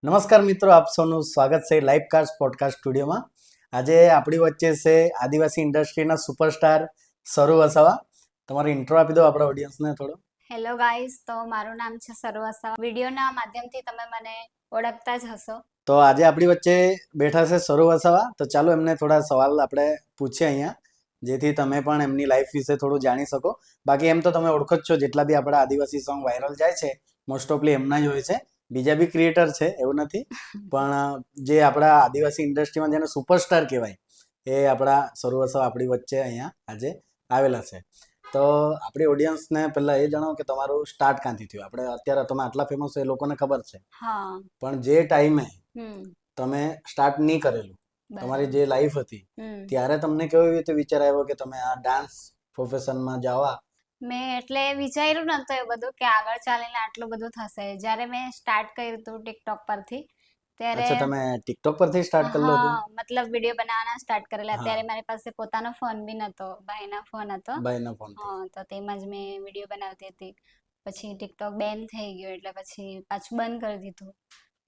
નમસ્કાર મિત્રો, આપ સૌનું સ્વાગત છે લાઈવકાસ્ટ પોડકાસ્ટ સ્ટુડિયોમાં. આજે આપણી વચ્ચે છે આદિવાસી ઇન્ડસ્ટ્રીના સુપરસ્ટાર સરુ વસાવા. તમારો ઇન્ટ્રો આપી દો આપણા ઓડિયન્સને થોડો. હેલો ગાઈઝ, તો મારું નામ છે સરુ વસાવા. વિડીયોના માધ્યમથી તમે મને ઓળખતા જ હશો. તો આજે આપણી વચ્ચે બેઠા છે સરુ વસાવા. તો ચાલો એમને થોડા સવાલ આપણે પૂછીએ અહીંયા, જેથી તમે પણ એમની લાઈફ વિશે થોડું જાણી શકો. બાકી એમ તો તમે ઓળખો જ છો, જેટલા બી આપણા આદિવાસી સોંગ વાયરલ જાય છે મોસ્ટ ઓફલી એમના જ હોય છે. બીજા બી ક્રિએટર છે, એવું નથી, પણ જે આપણા આદિવાસી ઇન્ડસ્ટ્રીમાં જેને સુપરસ્ટાર કહેવાય એ આપણા સરુ વસાવા આપણી વચ્ચે અહીંયા આજે આવેલા છે. તો આપણી ઓડિયન્સને પહેલા એ જણાવો કે તમારું સ્ટાર્ટ ક્યાંથી થયું. આપણે અત્યારે તમે આટલા ફેમસ એ લોકોને ખબર છે, હા. પણ જે ટાઈમે હમ. તમે સ્ટાર્ટ નહીં કરેલું, તમારી જે લાઈફ હતી, હમ. ત્યારે તમને કેવી રીતે વિચાર આવ્યો કે તમે આ ડાન્સ પ્રોફેશનમાં જવા? મેં એટલે વિચાર્યું નતું એ બધું કે આગળ ચાલીને આટલું બધું થશે. જ્યારે મેં સ્ટાર્ટ કર્યું હતું ટિકટોક પરથી, ત્યારે અચ્છા, તમે ટિકટોક પરથી સ્ટાર્ટ કરેલું હતું? હા, મતલબ વિડીયો બનાવવાના સ્ટાર્ટ કરેલા. હા. ત્યારે મારી પાસે પોતાનો ફોન બી નતો, ભાઈના ફોન હતો. ભાઈના ફોનથી. હા, તો તેમાં જ મેં વિડીયો બનાવતી હતી. પછી ટિકટોક બેન થઈ ગયો એટલે પછી પાછું બંધ કરી દીધું.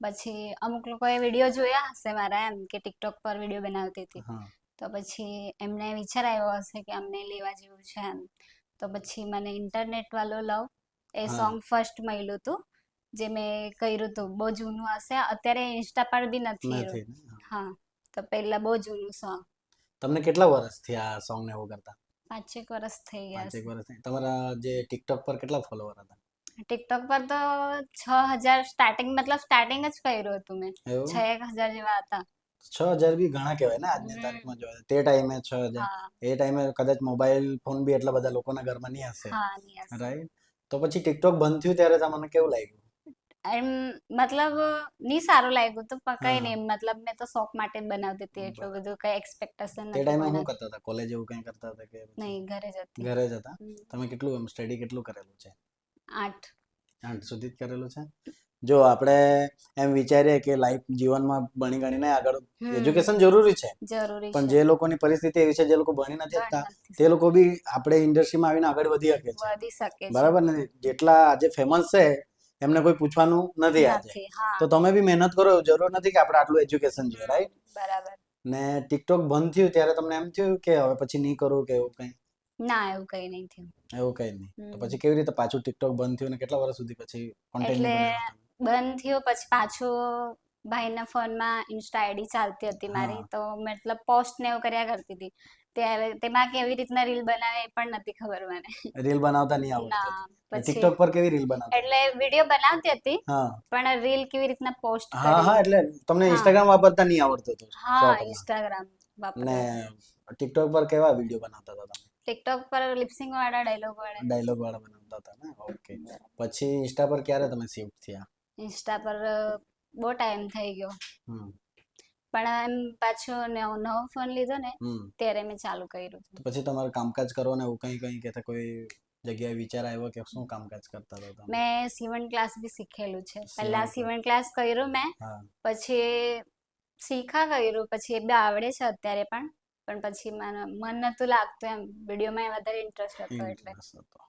પછી અમુક લોકોએ વિડીયો જોયા હશે મારા, એમ કે ટિકટોક પર વિડીયો બનાવતી હતી. હા. તો પછી એમને વિચાર આવ્યો હશે કે અમને લેવા જેવું છે એમ. તો પછી મને ઇન્ટરનેટ વાળો લવ એ હા. સોંગ ફર્સ્ટ મળ્યું હતું, જે મેં કર્યું હતું. બહુ જૂનું હશે, અત્યારે ઇન્સ્ટા પર બી નથી નથી. હા, તો પહેલા બહુ જૂનું સોંગ. તમને કેટલા વર્ષથી આ સોંગ ને એવું કરતા? 5-1 વર્ષ થઈ ગયા 5-1 છે. વર્ષથી. તમારા જે ટિકટોક પર કેટલા ફોલોવર હતા? ટિકટોક પર તો 6,000 સ્ટાર્ટિંગ, મતલબ સ્ટાર્ટિંગ જ કર્યું હતું મેં. એવું 6-1 હજાર જેવા હતા. 6,000 બી ઘણા કહેવાય ને આજની તારીખમાં જોઈએ. તે ટાઈમે 6,000. હા. એ ટાઈમે કદાચ મોબાઈલ ફોન બી એટલા બધા લોકોના ઘરમાં નહીં હશે, હા, નહીં હશે. રાઈટ? તો પછી ટિકટોક બંધ થયું ત્યારે તમને કેવું લાગ્યું? એમ મતલબ નહીં સારું લાગ્યું તો પણ કઈ હા. નહીં, મતલબ મેં તો શોખ માટે જ બનાવતી હતી. એટલું બધું કઈ એક્સપેક્ટેશન તે નતું ટાઈમે શું કોઈનાથી. કરતા હતા? કોલેજ એવું કંઈ કરતા હતા કે પછી નહીં, ઘરે જ હતી. ઘરે જ હતા? તમે કેટલું એમ સ્ટડી કેટલું કરેલું છે? 8. 8 સુધી જ કરેલું છે. જો આપણે એમ વિચારીએ કે લાઈફ જીવનમાં ભણી ગણીને આગળ એજ્યુકેશન જરૂરી છે, જરૂરી પણ છે. જે લોકોની પરિસ્થિતિ એવી છે, જે લોકો ભણી નથી શકતા, નથી તે લોકો બી આપણે ઇન્ડસ્ટ્રીમાં આવીને આગળ વધી શકે છે. વધી શકે છે. બરાબર ને? જેટલા આજે ફેમસ છે એમને કોઈ પૂછવાનું નથી આજે. નથી. હા. તો તમે બી મહેનત કરો, એવું જરૂર નથી કે આપણે આટલું એજ્યુકેશન જોઈએ, રાઈટ? બરાબર. ને ટિકટોક બંધ થયું ત્યારે તમને એમ થયું કે હવે પછી નહીં કરું કે એવું કંઈ? ના, એવું કઈ નહીં થયું. એવું કંઈ નહીં. તો પછી કેવી રીતે પાછું ટિકટોક બંધ થયું ને કેટલા વર્ષ સુધી પછી કન્ટિન્યુ એટલે બનાવ્યું તમે? બંધ થયું પછી પાછું ભાઈના ફોનમાં ઇન્સ્ટા આઈડી ચાલતી હતી મારી, હા. તો મતલબ પોસ્ટ ને એવું કર્યા કરતી હતી. તેમાં કેવી રીતના રીલ બનાવે એ પણ નથી ખબર મને. રીલ બનાવતા નહીં આવડતું ના. હતું. પછી ટિકટોક પર કેવી રીલ બનાવતા? એટલે વિડીયો બનાવતી હતી, હા. પણ રીલ કેવી રીતના પોસ્ટ હા હા, કરવી. એટલે તમને હા. ઇન્સ્ટાગ્રામ વાપરતા નહીં આવડતું હતું હા, શોર્ટમાં. ઇન્સ્ટાગ્રામ ને વાપરતા હતી. ટિકટોક પર કેવા વિડીયો બનાવતા હતા તમે? ટિકટોક પર લિપસિંગ વાળા, ડાયલોગ વાળા. ડાયલોગ વાળા બનાવતા હતા ને? ઓકે. પછી ઇન્સ્ટા પર ક્યારે તમે શિફ્ટ થયા? ઇન્સ્ટા પર બહુ ટાઈમ થઈ ગયો, હમ. પણ એમ પાછો નવો ફોન લીધો ને હમ. ત્યારે મેં ચાલુ કર્યું તો હતું. પછી તમારે કામકાજ કરવાનું એવું કંઈ કંઈ કે કોઈ જગ્યાએ વિચાર આવ્યો કે શું કામકાજ કરતા હતા તમે? મેં સીવણ ક્લાસ બી શીખેલું છે. પહેલા સીવણ સીવણ ક્લાસ કર્યું મેં, હા. પછી શીખા કર્યું, પછી એ બી આવડે છે અત્યારે પણ પછી મન નતું લાગતું એમ, વિડીયોમાં વધારે ઇન્ટરેસ્ટ હતો એટલે. ઇન્ટરેસ્ટ હતો.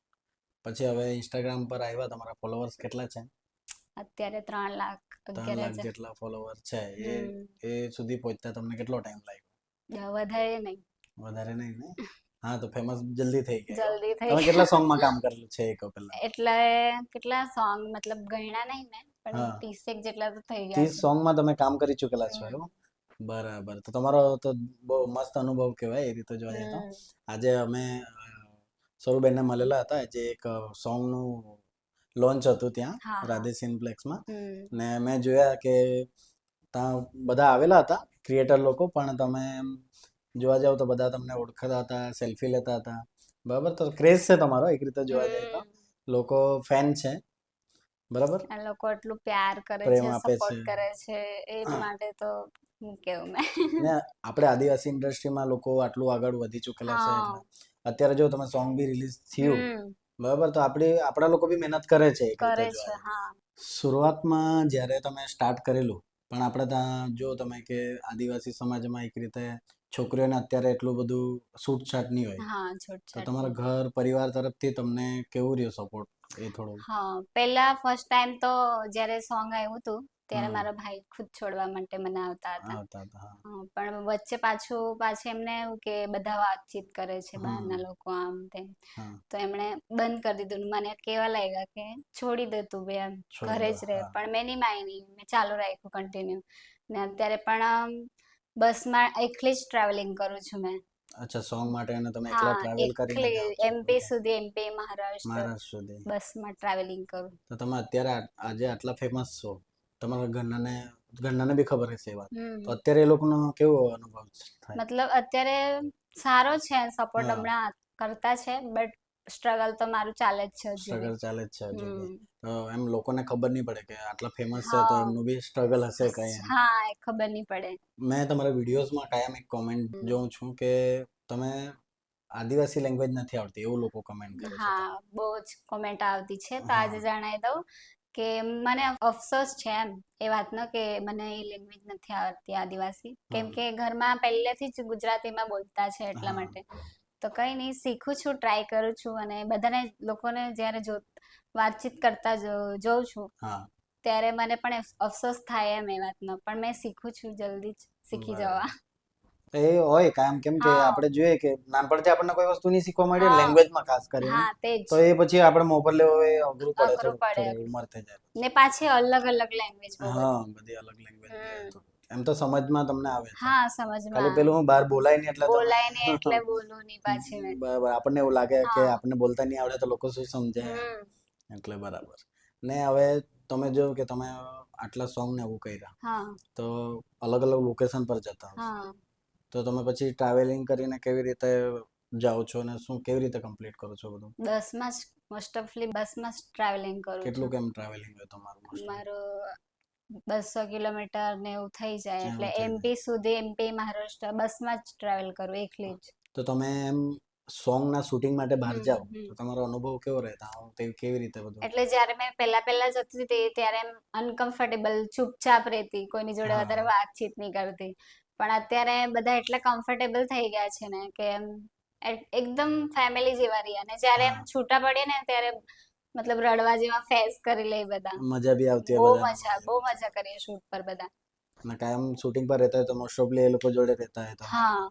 પછી હવે ઇન્સ્ટાગ્રામ પર આવ્યા, તમારા ફોલોવર્સ કેટલા છે? અત્યારે 3,11,000 3 લાખ જેટલા ફોલોવર છે. એ સુધી પહોંચતા તમને કેટલો ટાઈમ લાગ્યો? વધારે નહીં. વધારે નહીં ને? હા, તો ફેમસ જલ્દી થઈ ગયા. જલ્દી થઈ તમે કેટલા સોંગમાં કામ કરેલું છે એ કહો પહેલા? એટલે કેટલા સોંગ, મતલબ ગણ્યા નહીં મેં, પણ હા. 30 જેટલા તો થઈ ગયા 30 છે. સોંગમાં તમે કામ કરી ચૂકેલા છો એવું? બરાબર. તો તમારો તો બહુ મસ્ત અનુભવ કહેવાય એ રીતે જોવા જાય તો. આજે અમે સરુબેનને મળેલા હતા, જે એક સોંગનું લોન્ચ હતું ત્યાં રાધે સિનપ્લેક્સમાં, ને મેં જોયા કે ત્યાં બધા આવેલા હતા ક્રિએટર લોકો, પણ તમે એમ જોવા જાવ તો બધા તમને ઓળખતા હતા, સેલ્ફી લેતા હતા. બરાબર? તો ક્રેઝ છે તમારો એક રીતે જોવા જાય તો, લોકો ફેન છે. બરાબર? આ લોકો એટલું પ્યાર કરે પ્રેમ છે, આપે સપોર્ટ છે. કરે છે, એ જ માટે તો હું કેવું મેં. ને આપણે આદિવાસી ઇન્ડસ્ટ્રીમાં લોકો આટલું આગળ વધી ચૂકેલા છે, એટલે અત્યારે જો તમે સોંગ બી રિલીઝ થયું, બરાબર, તો આપણા લોકો બી મહેનત કરે છે એક રીતે જોવા જાય. શરૂઆતમાં જ્યારે તમે સ્ટાર્ટ કરેલું, પણ આપણે ત્યાં જો તમે કે આદિવાસી સમાજમાં એક રીતે છોકરીઓને અત્યારે એટલું બધું છૂટછાટ નહીં હોય, તો તમારા ઘર પરિવાર તરફથી તમને કેવું રહ્યો સપોર્ટ એ થોડું? હા, પહેલા ફર્સ્ટ ટાઈમ તો જ્યારે સોંગ આવ્યું હતું ત્યારે હા. મારો ભાઈ ખુદ છોડવા માટે મને આવતા હતા. આવતા હતા, હા. પણ વચ્ચે પાછી એમને એવું કે બધા વાતચીત કરે છે બહારના લોકો આમ તેમ, હા. તો એમણે બંધ કરી દીધું ને મને કેવા લાગ્યા કે છોડી દે તું બી એમ, છોડી ઘરે દો, જ રહે. હા. પણ મેં નહીં માની, મેં ચાલુ રાખ્યું કન્ટિન્યુ. ને અત્યારે પણ બસમાં એકલી જ ટ્રાવેલિંગ કરું છું મેં. અચ્છા, સોંગ માટે અને તમે એકલા હા, ટ્રાવેલ કરીને એકલી જાઓ છો. MP Okay. સુધી, એમપી મહારાષ્ટ્ર મહારાષ્ટ્ર સુધી. બસમાં ટ્રાવેલિંગ કરું. તો તમે અત્યારે આજે આટલા ફેમસ છો, તમારા ઘરનાને બી ખબર હશે એ વાત. તો અત્યારે એ લોકોનો કેવો અનુભવ થાય? મતલબ અત્યારે સારો છે, સપોર્ટ હા. હમણાં કરતા છે, બટ સ્ટ્રગલ તો મારું ચાલે જ છે હજુ બી. સ્ટ્રગલ ચાલે જ છે હજુ બી. હમ તો એમ લોકોને ખબર નહીં પડે કે આટલા ફેમસ છે તો હા એમનું બી સ્ટ્રગલ હશે કઈ એમ. હા, એ ખબર નહીં પડે. મેં તમારા વિડીયોઝમાં કાયમ એક કોમેન્ટ જોઉં છું કે તમે આદિવાસી લેંગ્વેજ નથી આવડતી એવું લોકો કમેન્ટ કરે છે. હા, બહુ જ કોમેન્ટ આવતી છે. તો હા. આજે જણાવી દઉં કે મને અફસોસ છે એમ એ વાતનો કે મને એ લેંગ્વેજ નથી આવડતી આદિવાસી, કેમ કે ઘરમાં પહેલેથી જ ગુજરાતીમાં બોલતા છે એટલા હા. માટે. તો કંઈ નહીં, શીખું છું, ટ્રાય કરું છું, અને બધાને લોકોને જ્યારે વાતચીત કરતા જોઉં છું હા. ત્યારે મને પણ અફસોસ થાય એમ એ વાતનો, પણ મેં શીખું છું જલ્દી જ શીખી જવા. એ હોય કામ, કેમ કે હા આપણે જોઈએ કે નાનપણથી આપણને કોઈ વસ્તુ નહીં શીખવા મળે હા લેંગ્વેજમાં ખાસ કરીને, હા, તે તો જ એ પછી આપણે મોં પર લેવો એ અઘરું પડે, અઘરું થોડુંક પડે. થોડું ઉંમર થઈ જાય પછી. ને પાછી અલગ અલગ લેંગ્વેજ બહુ હા, બધી. બધી અલગ લેંગ્વેજ તો એમ તો સમજમાં તમને આવે છે, હા, ખાલી સમજમાં પેલું હું બહાર બોલાય નહીં એટલે તમે બોલાય ને એટલે બોલું નહીં પાછી મેં. બરાબર, આપણને એવું લાગે કે હા આપણને બોલતા નહીં આવડે તો લોકો શું સમજે એમ. હમ એટલે બરાબર. ને હવે તમે જો કે તમે આટલા સોંગ ને એવું કર્યા, હા તો અલગ અલગ લોકેશન પર જતા હશો, હા. તો તમે પછી ટ્રાવેલિંગ કરીને કેવી રીતે જાઓ છો અને શું કેવી રીતે કમ્પ્લીટ કરો છો બધું? બસમાં જ મોસ્ટ ઓફલી બસમાં જ ટ્રાવેલિંગ કરું કેટલું છું. કેમ ટ્રાવેલિંગ હોય તમારું મોસ્ટ? મારું 200 કિલોમીટર ને એવું થઈ જાય, એટલે એવું થઈ જાય. એમપી સુધી, એમપી મહારાષ્ટ્ર બસમાં જ ટ્રાવેલ કરું એકલી જ. તો તમે એમ સોંગના શૂટિંગ માટે બહાર જાઓ હમ. તો તમારો અનુભવ કેવો રહેતા? તે કેવી રીતે બધું? એટલે જ્યારે મેં પહેલા જતી હતી ત્યારે એમ અનકમ્ફર્ટેબલ, ચૂપચાપ રહેતી, કોઈની જોડે વધારે હા. વાતચીત નહીં કરતી. પણ અત્યારે બધા એટલા કમ્ફર્ટેબલ થઈ ગયા છે ને કે એમ એકદમ ફેમિલી જેવા રહ્યા. અને જ્યારે એમ હા. છૂટા પડીએ ને ત્યારે મતલબ રડવા જેવા ફેસ કરી લે બધા. મજા બી આવતી હોય બધાને બહુ મળવાની. મજા કરીએ શૂટ પર બધા. અને કાયમ શૂટિંગ પર રહેતા હોય તો મોસ્ટ ઓફલી એ લોકો જોડે રહેતા હોય તો હા,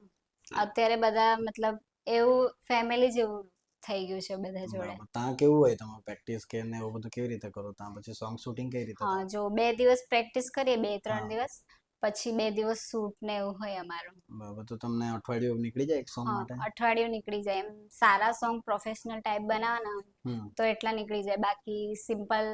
અત્યારે બધા મતલબ એવું ફેમિલી જેવું થઈ ગયું છે બધા જોડે. બરાબર. ત્યાં કેવું હોય તમારું પ્રેક્ટિસ કે ને એવું બધું કેવી રીતે કરો? ત્યાં પછી સોંગ શૂટિંગ કઈ રીતે હા, થાય? જો 2 દિવસ પ્રેક્ટિસ કરીએ, 2-3 હા. દિવસ, પછી 2 દિવસ શૂટ ને એવું હોય અમારું. બરાબર. તો તમને અઠવાડિયું નીકળી જાય એક સોંગ હા, માટે? અઠવાડિયું નીકળી જાય. એમ સારા સોંગ પ્રોફેશનલ ટાઈપ બનાવવાના હોય હમ. તો એટલા નીકળી જાય. બાકી સિમ્પલ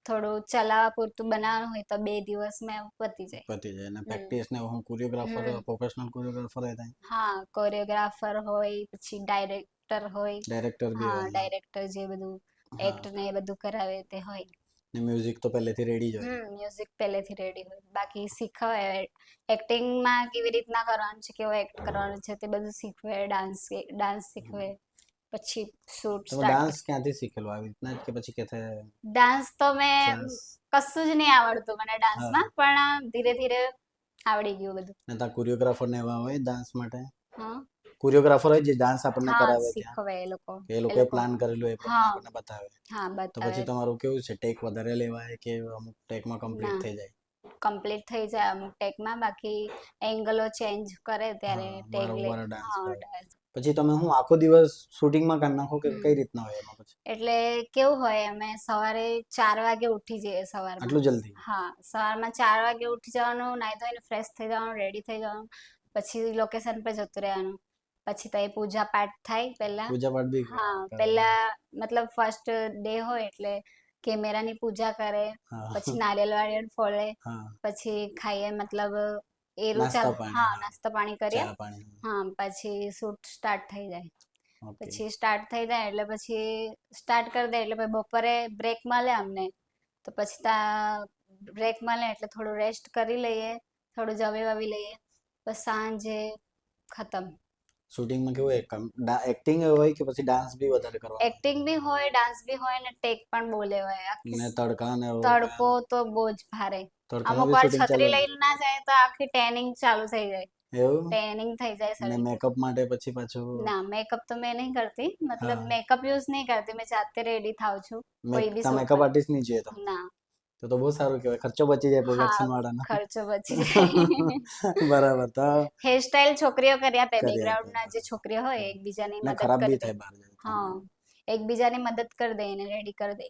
થોડું ચલાવવા પૂરતું બનાવવાનું હોય તો 2 દિવસમાં પતી જાય. પતી જાય. અને હમ પ્રેક્ટિસ ને હું કોરિયોગ્રાફર, હમ પ્રોફેશનલ કોરિયોગ્રાફર હતા? હા, કોરિયોગ્રાફર હોય, પછી ડાયરેક્ટર હોય. ડાયરેક્ટર બી હા, હોય. ડાયરેક્ટર જે બધું હા. એક્ટ ને એ બધું કરાવે તે હોય. ને મ્યુઝિક તો પહેલેથી રેડી જ હોય. મ્યુઝિક પહેલેથી રેડી હોય. બાકી શીખવે, એક્ટિંગમાં કેવી રીતના કરવાનું છે, કેવો એક્ટ કરવાનો છે તે બધું શીખવે. ડાન્સ શીખવે, પછી શૂટ તમે સ્ટાર્ટ ડાન્સ કરે. ક્યાંથી શીખેલો આવી રીતના જ કે પછી કેથે ડાન્સ તો મેં ક્લાસ? કશું જ નહીં આવડતું મને હા. ડાન્સમાં, પણ ધીરે ધીરે આવડી ગયું બધું. ને ત્યાં કોરિયોગ્રાફર ને એવા હોય ડાન્સ માટે? હા કોરિયોગ્રાફર હોય જે ડાન્સ આપણને હા, કરાવે ત્યાં? શીખવે એ લોકો. કે એ લોકોએ પ્લાન કરેલું એ પ્રમાણે હા આપણને બતાવે? હા, તો બતાવે. પછી તમારું કેવું છે, ટેક વધારે લેવાય કે અમુક ટેકમાં કમ્પ્લીટ ના, થઈ જાય? કમ્પ્લીટ થઈ જાય અમુક ટેકમાં. બાકી એંગલો ચેન્જ કરે ત્યારે હા, ટેક લે. વારંવાર ડાન્સ હા, કરે. ડાન્સ. પછી તમે હું આખો દિવસ શૂટિંગમાં કરી નાખો કે કઈ રીતના હોય એમાં પછી? એટલે કેવું હોય, અમે સવારે 4 વાગે ઉઠી જઈએ સવારમાં. આટલું જલ્દી? હા, સવારમાં 4 વાગે ઉઠી જવાનું, નાહી ધોઈને ફ્રેશ થઈ જવાનું, રેડી થઈ જવાનું, પછી લોકેશન પર જતું રહેવાનું. પછી તઈ પૂજા પાઠ થાય પહેલા. પૂજા પાઠ બી હા, કરવાનો? પહેલા મતલબ ફર્સ્ટ ડે હોય એટલે કેમેરાની પૂજા કરે, હા. પછી નારિયેળ વારિયેળ ફોડે, હા. પછી ખાઈએ, મતલબ એરું ચાલ. નાસ્તા પાણી, હા, હા. નાસ્તો પાણી કરીએ. ચા પાણી. હા, પછી શૂટ સ્ટાર્ટ થઈ જાય. ઓકે. પછી સ્ટાર્ટ થઈ જાય એટલે પછી સ્ટાર્ટ કરી દે એટલે પછી બપોરે બ્રેક મળે અમને, તો પછી ત્યાં બ્રેક મળે એટલે થોડું રેસ્ટ કરી લઈએ, થોડું જમી વમી લઈએ, પછી સાંજે ખતમ. શૂટિંગમાં કેવું હોય, એક્ટિંગ હોય કે પછી ડાન્સ બી વધારે કરવાનો હોય? એક્ટિંગ બી હોય, ડાન્સ બી હોય, ને ટેક પણ બહુ લેવાય. આખી ને તડકા ને તડકો તો બહુ જ ભારે. તડકામાં અમુક બી વાર શૂટિંગ ચાલુ છત્રી હોય? લઈને ના જાય તો આખી ટેનિંગ ચાલુ થઈ જાય. એવું? ટેનિંગ થઈ જાય ને શરીર. મેકઅપ માટે પછી પાછું? ના, મેકઅપ તો મેં નહીં કરતી. મતલબ હા. મેકઅપ યુઝ નહીં કરતી, મેં જાતે રેડી થાઉં છું કોઈ બી તમે શૂટ મેકઅપ પર. આર્ટિસ્ટ નહીં જોઈએ તમને? ના. તો બહુ સારું કહેવાય, ખર્ચો બચી જાય પ્રોડક્શન હા વાળાનો. ખર્ચો બચી જાય. બરાબર. તો હેરસ્ટાઈલ છોકરીઓ કરી આપે, કરી બેકગ્રાઉન્ડના આપે. જે છોકરીઓ હોય એકબીજાની ને મદદ ખરાબ કરી બી દે. થાય બહાર જાય તો. હા એકબીજાની મદદ કરી દે એને રેડી કરી દે,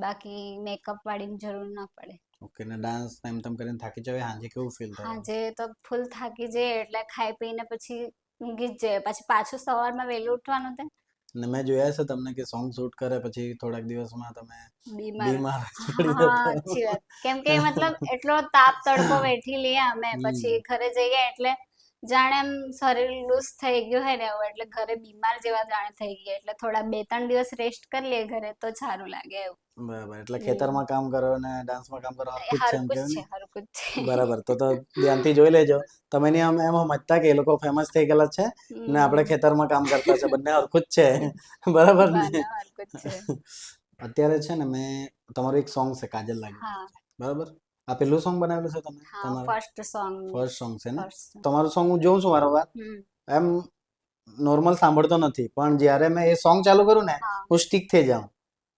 બાકી મેકઅપ વાળીની જરૂર ના પડે. ઓકે. ને ડાન્સ એમ તેમ કરીને થાકી જવાય, હાંજે કેવું ફીલ થાય? હાંજે તો ફૂલ થાકી જાય, એટલે ખાઈ પીને પછી ઊંઘી જ જાય, પછી પાછું સવારમાં વહેલું ઉઠવાનું થાય. ને મેં જોયા છે તમને કે સોંગ શૂટ કરે પછી થોડાક દિવસમાં તમે બીમાર. બીમાર જ પડી હા જતા. સાચી વાત, કેમ કે મતલબ એટલો તાપ તડકો વેઠી લઈએ અમે, પછી ઘરે જઈએ એટલે જાણે એમ શરીર લૂઝ થઈ ગયું હોય ને એવું, એટલે ઘરે બીમાર જેવા જાણે થઈ ગયા, એટલે થોડા 2-3 દિવસ રેસ્ટ કરી લઈએ ઘરે તો સારું લાગે એવું. બરાબર. એટલે ખેતરમાં કામ કરો ને ડાન્સમાં કામ કરો, હરખું જ છે એમ હરકું જ કહેવાય છે, ને? હરકું જ છે. બરાબર. તો ધ્યાનથી જોઈ લેજો. તમે નહીં એમ સમજતા કે એ લોકો ફેમસ થઈ ગયેલા છે ને આપણે ખેતરમાં કામ કરતા છે, બંને હરખું જ છે. બરાબર ને? બને હરકું જ છે. અત્યારે છે ને મેં તમારું એક સોંગ છે કાજલ લાગી હા બરાબર. આ પેલું સોંગ બનાવેલું છે તમે હા તમારું? First song. ફર્સ્ટ સોંગ છે ને? ફર્સ્ટ. તમારું સોંગ હું જોઉં છું વારંવાર, એમ નોર્મલ સાંભળતો નથી, પણ જ્યારે મેં એ સોંગ ચાલુ કરું ને હા હું સ્ટીક થઈ જાઉં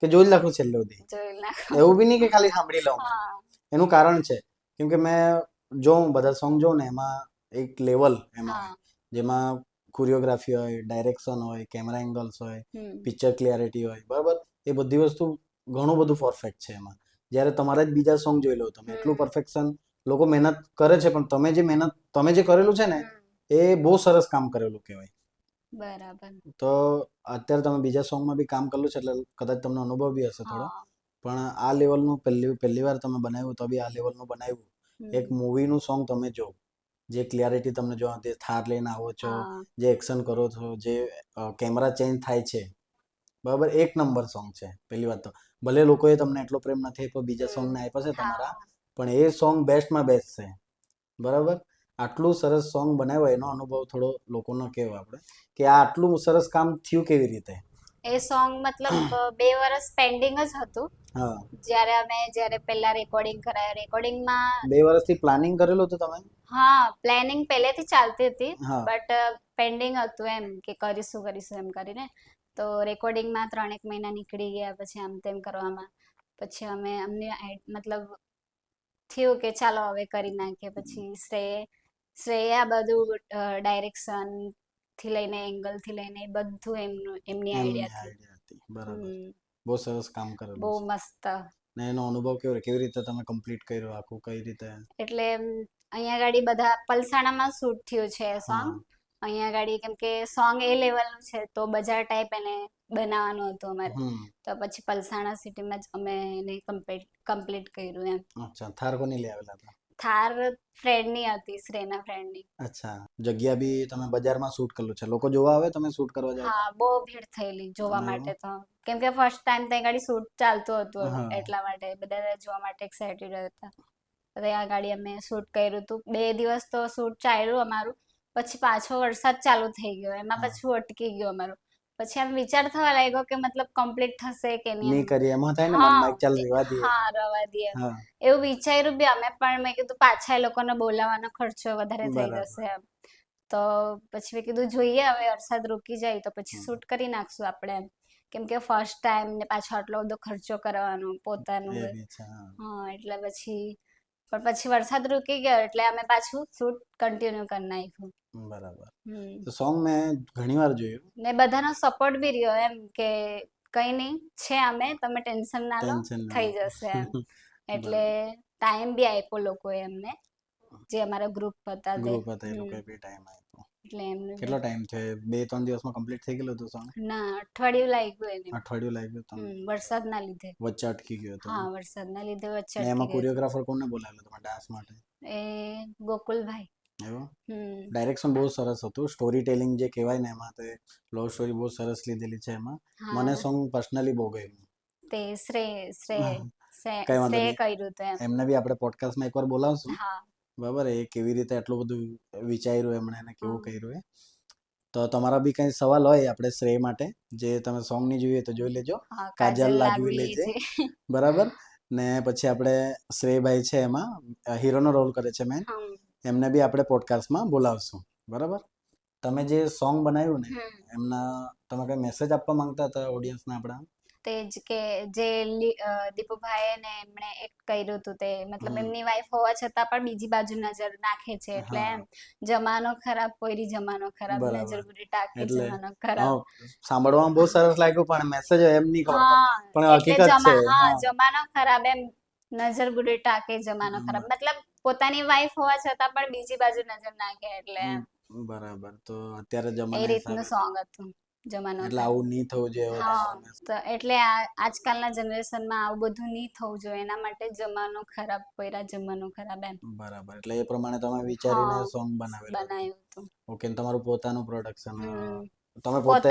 કે જોઈ જ નાખું છેલ્લે સુધી. જોઈ નાખો. એવું બી નહીં કે ખાલી સાંભળી લઉં. હા એનું કારણ છે કેમ કે મેં જોઉં બધા સોંગ જોઉં ને એમાં એક લેવલ એમાં હોય, હા. જેમાં કોરિયોગ્રાફી હોય, ડાયરેક્શન હોય, કેમેરા એંગલ્સ હોય, હમ પિક્ચર ક્લિયરિટી હોય, બરાબર. એ બધી વસ્તુ ઘણું બધું પરફેક્ટ છે એમાં. જ્યારે તમારા જ બીજા સોંગ જોઈ લો તમે, એટલું પરફેક્શન લોકો મહેનત કરે છે, પણ તમે જે કરેલું છે ને એ બહુ સરસ કામ કરેલું કહેવાય. બરાબર. તો અત્યારે તમે બીજા સોંગમાં બી કામ કરેલું છે એટલે કદાચ તમને અનુભવ બી હશે થોડો, હા પણ આ લેવલનું પહેલી વાર તમે બનાવ્યું તો બી આ લેવલનું બનાવ્યું. એક મૂવીનું સોંગ તમે જો, જે ક્લિયરિટી તમને જો, જે થાર લઈને આવો છો, હા જે એક્શન કરો છો, જે કેમેરા ચેન્જ થાય છે, બરાબર. એક નંબર સોંગ છે. પહેલી વાત તો ભલે લોકોએ તમને એટલો પ્રેમ નથી આપ્યો, બીજા સોંગને આપ્યા છે તમારા, હા પણ એ સોંગ બેસ્ટમાં બેસ્ટ છે. બરાબર. આટલું સરસ સોંગ બનાવ્યો એનો અનુભવ થોડો લોકોનો કહેવો આપણે કે આ આટલું સરસ કામ થયું કેવી રીતે? એ સોંગ મતલબ 2 વર્ષ પેન્ડિંગ જ હતું. હા. જ્યારે પહેલા રેકોર્ડિંગ કરાયા, રેકોર્ડિંગમાં 2 વર્ષથી પ્લાનિંગ કરેલું હતું તમે? હા પ્લાનિંગ પહેલેથી ચાલતી હતી, હા. બટ પેન્ડિંગ હતું એમ કે કરીશું એમ કરીને. તો રેકોર્ડિંગમાં 3-1 મહિના નીકળી ગયા, પછી આમ તેમ કરવામાં, પછી અમને મતલબ થયું કે ચાલો હવે કરી નાખીએ. પછી શ્રેયા બધું ડાયરેક્શન થી લઈને એંગલ થી લઈને બધું એમની એમની આઈડિયા થી. આઈડિયા હતી. બરાબર. બહુ સરસ કામ કરેલું બહુ છે. મસ્ત. ને એનો અનુભવ કેવી રીતે તમે કમ્પ્લીટ કર્યો આખું, કઈ રીતે? એટલે અહીંયા ગાડી બધા પલસાણામાં શૂટ થયું છે સોંગ. હા. અહીંયા ગાડી કેમ કે સોંગ એ લેવલનું છે તો બજાર ટાઈપ એને બનાવવાનું હતું અમારે, તો પછી પલસાણા સિટીમાં જ અમે એને કમ્પ્લીટ કર્યું એમ. અચ્છા. થાર કોની લઈ આવેલા હતા? થાર ફ્રેન્ડની હતી, શ્રેના ફ્રેન્ડની. અચ્છા. જગ્યા બી તમે બજારમાં શૂટ કરેલું છે, લોકો જોવા આવે તમે શૂટ કરવા જાવ તો? હા બહુ ભીડ થયેલી જોવા એવું? માટે તો, કેમ કે ફર્સ્ટ ટાઈમ ત્યાં ગાડી શૂટ ચાલતું હતું હા. એટલા માટે બધા જોવા માટે એક્સાઇટેડ હતા. ત્યાં ગાડી અમે શૂટ કર્યું હતું 2 દિવસ તો શૂટ ચાલ્યું અમારું, પછી પાછો વરસાદ ચાલુ થઈ ગયો, એમાં હા. પછી અટકી ગયો અમારું. પછી આમ વિચાર થવા લાગ્યો કે મતલબ કમ્પ્લીટ થશે કે નહીં નહીં એમ. કરીએ એમાં થાય ને હા મનમાં એક ચાલ રહેવા દઈએ. હા રવા દઈએ હા. એવું વિચાર્યું બી અમે, પણ મેં કીધું પાછા એ લોકોને બોલાવવાનો ખર્ચો વધારે થઈ બરાબર. જશે એમ. તો પછી મેં કીધું જોઈએ હવે વરસાદ રૂકી જાય તો પછી હમ. શૂટ કરી નાખશું આપણે એમ, કેમ કે ફર્સ્ટ ટાઈમ ને પાછો આટલો બધો ખર્ચો કરવાનો પોતાનું. એ બી છે. હા. હા એટલે પછી વરસાદ રૂકી ગયો એટલે અમે પાછું શૂટ કન્ટિન્યુ કરી નાખ્યું. બરાબર. હમ તો સોંગ મેં ઘણી વાર જોયું. ને બધાનો સપોર્ટ બી રહ્યો એમ કે કઈ નહીં છે, અમે તમે ટેન્શન ના લો, ટેન્શન ના થઈ લો. જશે એમ. એટલે બરાબર. ટાઈમ બી આપ્યો લોકોએ એમને, જે અમારા ગ્રુપ હતા તે. ગ્રુપ હતા એ લોકોએ બી ટાઈમ આપ્યો. એટલે એમને બી. કેટલો ટાઈમ છે? 2-3 દિવસમાં કમ્પ્લીટ થઈ ગયેલું હતું સોંગ? ના અઠવાડિયું લાગ્યું એને. અઠવાડિયું લાગ્યું તમને? વરસાદના લીધે. વચ્ચે અટકી ગયો હતો? હા વરસાદના લીધે વચ્ચે ને અટકી એમાં ગયું. કોરિયોગ્રાફર કોને બોલાવેલો તમે ડાન્સ માટે? એ ગોકુલભાઈ. એવું? હમ ડાયરેક્શન બહુ સરસ હતું, સ્ટોરી ટેલિંગ જે કહેવાય ને એમાં, તે લવ સ્ટોરી બહુ સરસ લીધેલી છે એમાં. મને હા સોંગ પર્સનલી બહુ ગમ્યું. તે કઈ વાંધો શ્રેય નહીં, કર્યું હતું એમ. એમને બી આપણે પોડકાસ્ટમાં એકવાર બોલાવશું. હા બરાબર. એ કેવી રીતે આટલું બધું વિચાર્યું એમણે અને કેવું હા. કર્યું એ. તો તમારા બી કંઈ સવાલ હોય આપણે શ્રેય માટે, જે તમે સોંગ નહીં જોઈએ તો જોઈ લેજો, હા કાજલ લાગવી લાગવી લેજે. લેજે. બરાબર. ને પછી આપણે શ્રેયભાઈ છે એમાં હીરોનો રોલ કરે છે મેન, હમ એમને બી આપણે પોડકાસ્ટમાં બોલાવશું. બરાબર. તમે જે સોંગ બનાવ્યું ને હમ એમના, તમે કઈ મેસેજ આપવા માંગતા હતા ઓડિયન્સને આપણા? તે જ કે જે દીપુભાઈ ને એમણે એક્ટ કર્યું હતું તે મતલબ હમ. એમની વાઈફ હોવા છતાં પણ બીજી બાજુ નજર નાખે છે એટલે હા એમ જમાનો ખરાબ પોયરી જમાનો ખરાબ બરાબર નજર બુરી ટાકે એટલે જમાનો ખરાબ સાંભળવામાં બહુ સરસ લાગ્યું પણ મેસેજ એમ નહીં ખબર પડે હા પણ એટલે હકીકત છે હા જમાનો ખરાબ એમ નજર બુરી ટાકે જમાનો ખરાબ મતલબ પોતાની વાઈફ હોવા છતાં પણ બીજી બાજુ નજર નાખે એટલે એમ બરાબર તો અત્યારે એ જમાના રીતનું હિસાબે સોંગ હતું જમાનો એટલે ખરાબ આવું નહીં થવું જોઈએ એવો હા તમારો message. તો એટલે આજકાલના જનરેશનમાં આવું બધું નહીં થવું જોઈએ એના માટે જમાનો ખરાબ પોયરા જમાનો ખરાબ એમ બરાબર એટલે એ પ્રમાણે તમે વિચારીને હા સોંગ બનાવેલું હતું બનાવ્યું હતું ઓકે તમારું પોતાનું પ્રોડક્શન હમ તમે પોતે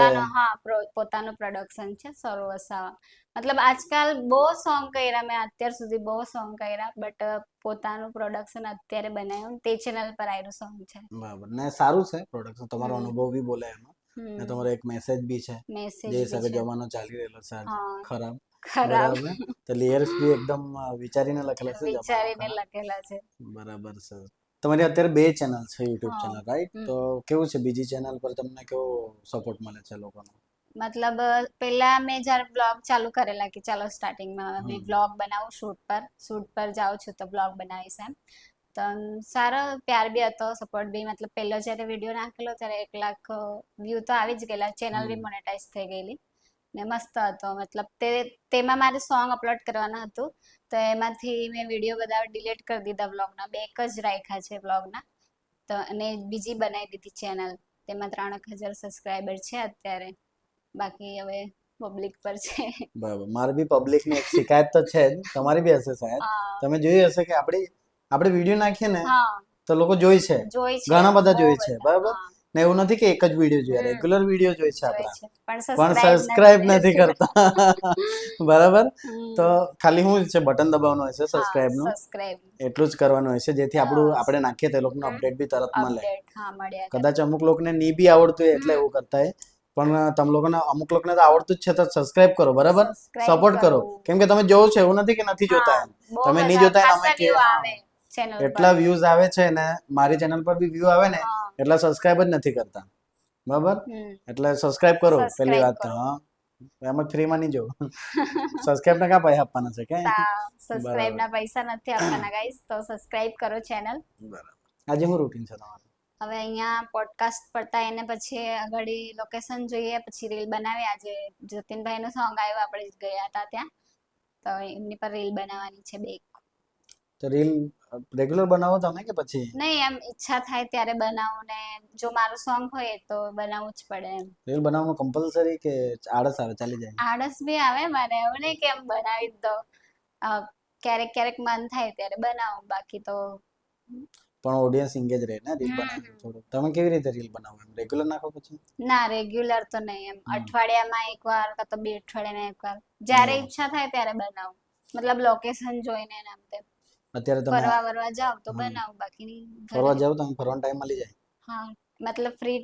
પોતાનું પ્રોડક્શન છે સૌરવ વસાવા મતલબ આજકાલ બહુ સોંગ કર્યા મેં અત્યાર સુધી બહુ સોંગ કર્યા બટ પોતાનું પ્રોડક્શન અત્યારે બનાવ્યું તે ચેનલ પર આવેલું સોંગ છે બરાબર ને સારું છે પ્રોડક્શન તમારો હમ અનુભવ બી બોલે એમાં ને હમ તમારો એક મેસેજ બી છે મેસેજ જે બી હિસાબે છે જમાનો ચાલી રહેલો છે આજે હા ખરાબ ખરાબ બરાબર તો લિયર્સ બી એકદમ વિચારીને લખેલા છે જમાનો વિચારીને ખરાબ લખેલા છે બરાબર છે તમારી અત્યારે 2 ચેનલ છે યુટ્યુબ હા ચેનલ રાઈટ હમ. તો કેવું છે બીજી ચેનલ પર તમને કેવો સપોર્ટ મળે છે લોકોનો મતલબ પેલા મેં જ્યારે બ્લોગ ચાલુ કરેલા કે ચાલો સ્ટાર્ટિંગમાં મેં હમ. બ્લોગ બનાવું શૂટ પર જાઉં છું તો બ્લોગ બનાવીશ એમ તો સારો પ્યાર બી હતો સપોર્ટ બી મતલબ પહેલો જ્યારે વિડીયો નાખેલો ત્યારે 1 લાખ વ્યૂ તો આવી જ ગયેલા ચેનલ બી મોનેટાઈઝ થઈ ગયેલી ને મસ્ત હતો મતલબ તેમાં મારે સોંગ અપલોડ કરવાનું હતું તો એમાંથી મેં વિડીયો બધા ડિલીટ કરી દીધા બ્લોગના 2 જ રાખ્યા છે બ્લોગના તો અને બીજી બનાવી દીધી ચેનલ તેમાં 3,000 સબસ્ક્રાઈબર છે અત્યારે બાકી હવે પબ્લિક પર છે બરાબર મારે બી પબ્લિકની એક શિકાયત તો છે જ તમારી બી હશે શાયદ હા તમે જોયું હશે કે આપણે વિડીયો નાખીએ ને હા તો લોકો જોઈ છે જોઈ છે ઘણા બધા બહુ જોઈ છે બધા બરાબર હા ને એવું નથી કે એક જ વિડીયો જોઈએ હમ રેગ્યુલર વિડીયો જોઈ છે જોઈ આપણા છે પણ પણ સબસ્ક્રાઇબ સબસ્ક્રાઇબ નથી નથી કરતા બરાબર તો હમ ખાલી શું છે બટન દબાવવાનું હોય છે હા સબસ્ક્રાઇબનું સબસ્ક્રાઇબ એટલું જ કરવાનું હોય છે જેથી આપણું બસ આપણે નાખીએ તો એ લોકોનું અપડેટ બી તરત મળે અપડેટ હા મળ્યા કરે કદાચ અમુક લોકોને નહીં બી આવડતું હોય એટલે એવું કરતા હોય પણ તમે લોકોને અમુક લોકોને તો આવડતું જ છે તો સબસ્ક્રાઇબ કરો બરાબર સબસ્ક્રાઇબ સપોર્ટ કરો કરવું કેમ કે તમે જોવો છો એવું નથી કે નથી જોતા હા એમ બહુ તમે નહીં બધા જોતા એને અમે ખાસા કે વ્યૂ હા આવે ચેનલ પર એટલા વ્યૂઝ આવે છે ને મારી ચેનલ પર બી વ્યૂ આવે ને હા એટલા સબસ્ક્રાઇબ જ નથી કરતા બરાબર હમ એટલે સબસ્ક્રાઇબ કરો પહેલી સબસ્ક્રાઇબ વાત તો કરો હા એમ જ ફ્રીમાં નહીં જોવું સબસ્ક્રાઇબ ને ક્યાં પૈસા આપવાના છે કે સબસ્ક્રાઇબ બરાબર ના પૈસા નથી આપવાના ગાઈસ તો સબસ્ક્રાઇબ કરો ચેનલ બરાબર આજે શું રૂટીન છે તમારું હવે અહીંયા પોડકાસ્ટ પડતા એને પછી આગળ લોકેશન જોઈએ પછી રીલ બનાવી આજે જતીનભાઈ નું સોંગ આવ્યું આપણે ગયા હતા ત્યાં તો એમની પર રીલ બનાવવાની છે 2 તો રીલ રેગ્યુલર બનાવો તમે કે પછી નહીં એમ ઈચ્છા થાય ત્યારે બનાવું ને જો મારું સોંગ હોય તો બનાવવું જ પડે એમ રીલ બનાવવાનું કમ્પલસરી કે આળસ આવે ચાલી જાય આળસ બી આવે મને એવું નહીં કે એમ બનાવી જ દો ક્યારેક ક્યારેક મન થાય ત્યારે બનાવું બાકી તો પણ ઓડિયન્સ એંગેજ રહે ને રીલ બનાવે થોડું તમે કેવી રીતે રીલ બનાવો એમ રેગ્યુલર નાખો પછી ના રેગ્યુલર તો નહીં એમ અઠવાડિયામાં એકવાર કાં તો 2 અઠવાડિયામાં એકવાર જ્યારે ઈચ્છા થાય ત્યારે બનાવું મતલબ લોકેશન જોઈને ને આમ તેમ અત્યારે તમે ફરવા વરવા જાવ તો હમ, બનાવું બાકી નહીં ફરવા ઘરે જાવ તમે ફરવાનો ટાઈમ મળી જાય હા મતલબ ફ્રી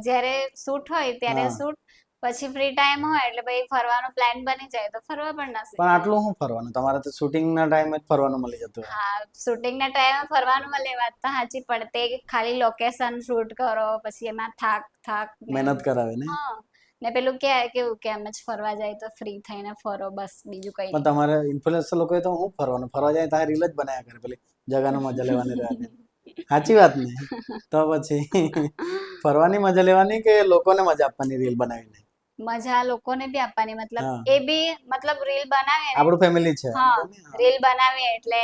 જ્યારે શૂટ હોય ત્યારે હા શૂટ પછી ફ્રી ટાઈમ હોય એટલે પછી ફરવાનો પ્લાન બની જાય તો ફરવા પણ ના પણ આટલું શું ફરવાનું તમારે તો શૂટિંગના ટાઈમે જ ફરવાનું મળી જતું હોય હા શૂટિંગ ના ટાઈમે ફરવાનું મળે વાત તો સાચી પણ તે ખાલી લોકેશન શૂટ કરો પછી એમાં થાક ને મહેનત કરાવે ને હા ને પેલું કેવું કે એમ જ ફરવા જાય તો ફ્રી થઈને ફરો બસ બીજું કઈ પણ તમારે ઇન્ફ્લુએન્સર લોકોએ તો શું ફરવાનું ફરવા જાય ત્યાં રીલ જ બનાવ્યા કરે પેલી જગાનો મજા લેવાની રહેવાની સાચી વાત ને તો પછી ફરવાની મજા લેવાની કે લોકોને મજા આપવાની રીલ બનાવીને મજા લોકોને બી આપવાની મતલબ હા એ બી મતલબ રીલ બનાવે ને આપણું ફેમિલી છે હા સમજો ને? હા. રીલ બનાવીએ એટલે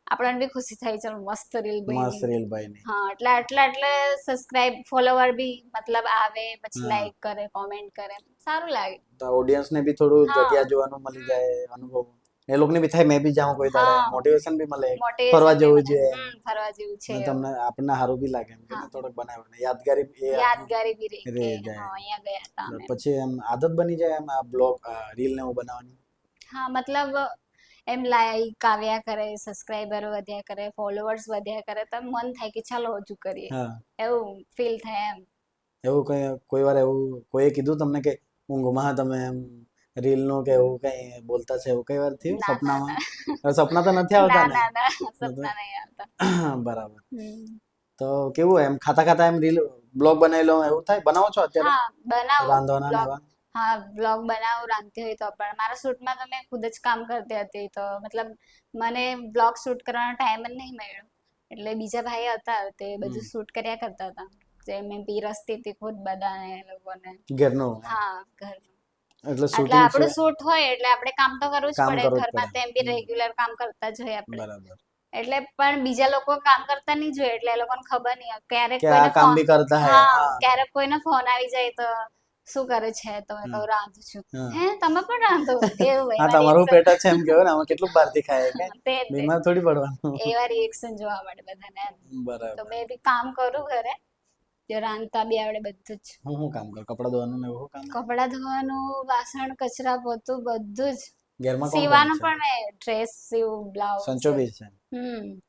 આપણને બી ખુશી થઈ ચલો મસ્ત રીલ મસ્ત બની રીલ ભાઈની હા એટલે સબસ્ક્રાઇબ ફોલોવર બી મતલબ આવે પછી હા લાઈક કરે કોમેન્ટ કરે સારું લાગે તો ઓડિયન્સને બી થોડું હા જગ્યા જોવાનું મળી જાય અનુભવ એ લોકોને બી થાય મેં બી જાઉં કોઈ દાડે હા મોટિવેશન બી મળે ફરવા મોટિવેશન બી જવું મને જોઈએ ફરવા જેવું છે અને તમને આપણને સારું બી લાગે એમ કે હા થોડુંક બનાવ્યું ને યાદગારી એ યાદગારી બી રહી કે રહી જાય હા અહીંયા ગયા હતા અમે પછી એમ આદત બની જાય એમ આ બ્લોગ રીલ ને એવું બનાવવાની હા મતલબ એમ લાઈક આવ્યા કરે સબસ્ક્રાઈબરો વધ્યા કરે ફોલોવર્સ વધ્યા કરે તો મન થાય કે ચાલો હજુ કરીએ હા એવું ફીલ થાય એમ એવું કોઈ વાર એવું કોઈએ કીધું તમને કે ઊંઘમાં તમે એમ રીલ નું કે એવું કઈ બોલતા છે એવું કઈ વાર થયું ના ના સપનામાં ના હવે સપના તો નથી આવતા ના ને ના ના સપના નહીં આવતા બરાબર હમ. તો કેવું એમ ખાતા ખાતા એમ રીલ બ્લોગ બનાવી લો એવું થાય બનાવો છો અત્યારે હા બનાવું રાંધવાના ને બ્લોગ એવા હા વ્લોગ બનાવું રાંધતી હોય તો પણ મારા શૂટમાં તો મેં ખુદ જ કામ કરતી હતી તો મતલબ મને વ્લોગ શૂટ કરવાનો ટાઈમ જ નહીં મળ્યો એટલે બીજા ભાઈ હતા તે બધું શૂટ કર્યા કરતા હતા જે મેં પીરસતી હતી ખુદ બધાને એ લોકોને. ઘરનું હા ઘરનું એટલે એટલે શૂટિંગ છે, આપણું શૂટ હોય એટલે આપણે કામ તો કરવું જ કામ પડે કરવું જ ઘરમાં તો પડે. એમ બી રેગ્યુલર કામ કરતા જ હોય આપણે બરાબર એટલે પણ બીજા લોકો કામ કરતા નહીં જોઈએ એટલે એ લોકોને ખબર નહીં હોય. ક્યારેક કે આ કોઈને કામ ફોન બી કરતા હે. હા હા ક્યારેક કોઈનો ફોન આવી જાય તો શું કરે છે તો મેં કહું રાંધું છું. હા. હે તમે પણ રાંધો એવું હોય હા એવા તમારું reaction. પેટ જ છે એમ કહેવાય ને, આમાં કેટલું બહારથી ખાય કે તે બીમાર થોડી પડવાનું. એવા રિએક્શન જોવા મળે બધાને એમ. તો બરાબર. મેં બી કામ કરું ઘરે જે રાંધતા બી આવડે બધું જ. હું કામ કરું? કપડાં ધોવાનું ને એવું કામ? કપડાં ધોવાનું વાસણ કચરા પોતું બધું જ. ઘરમાં કોણ કોણ સીવાનું છે? પણ મેં ડ્રેસ સીવું બ્લાઉઝ. સંચો બી છે.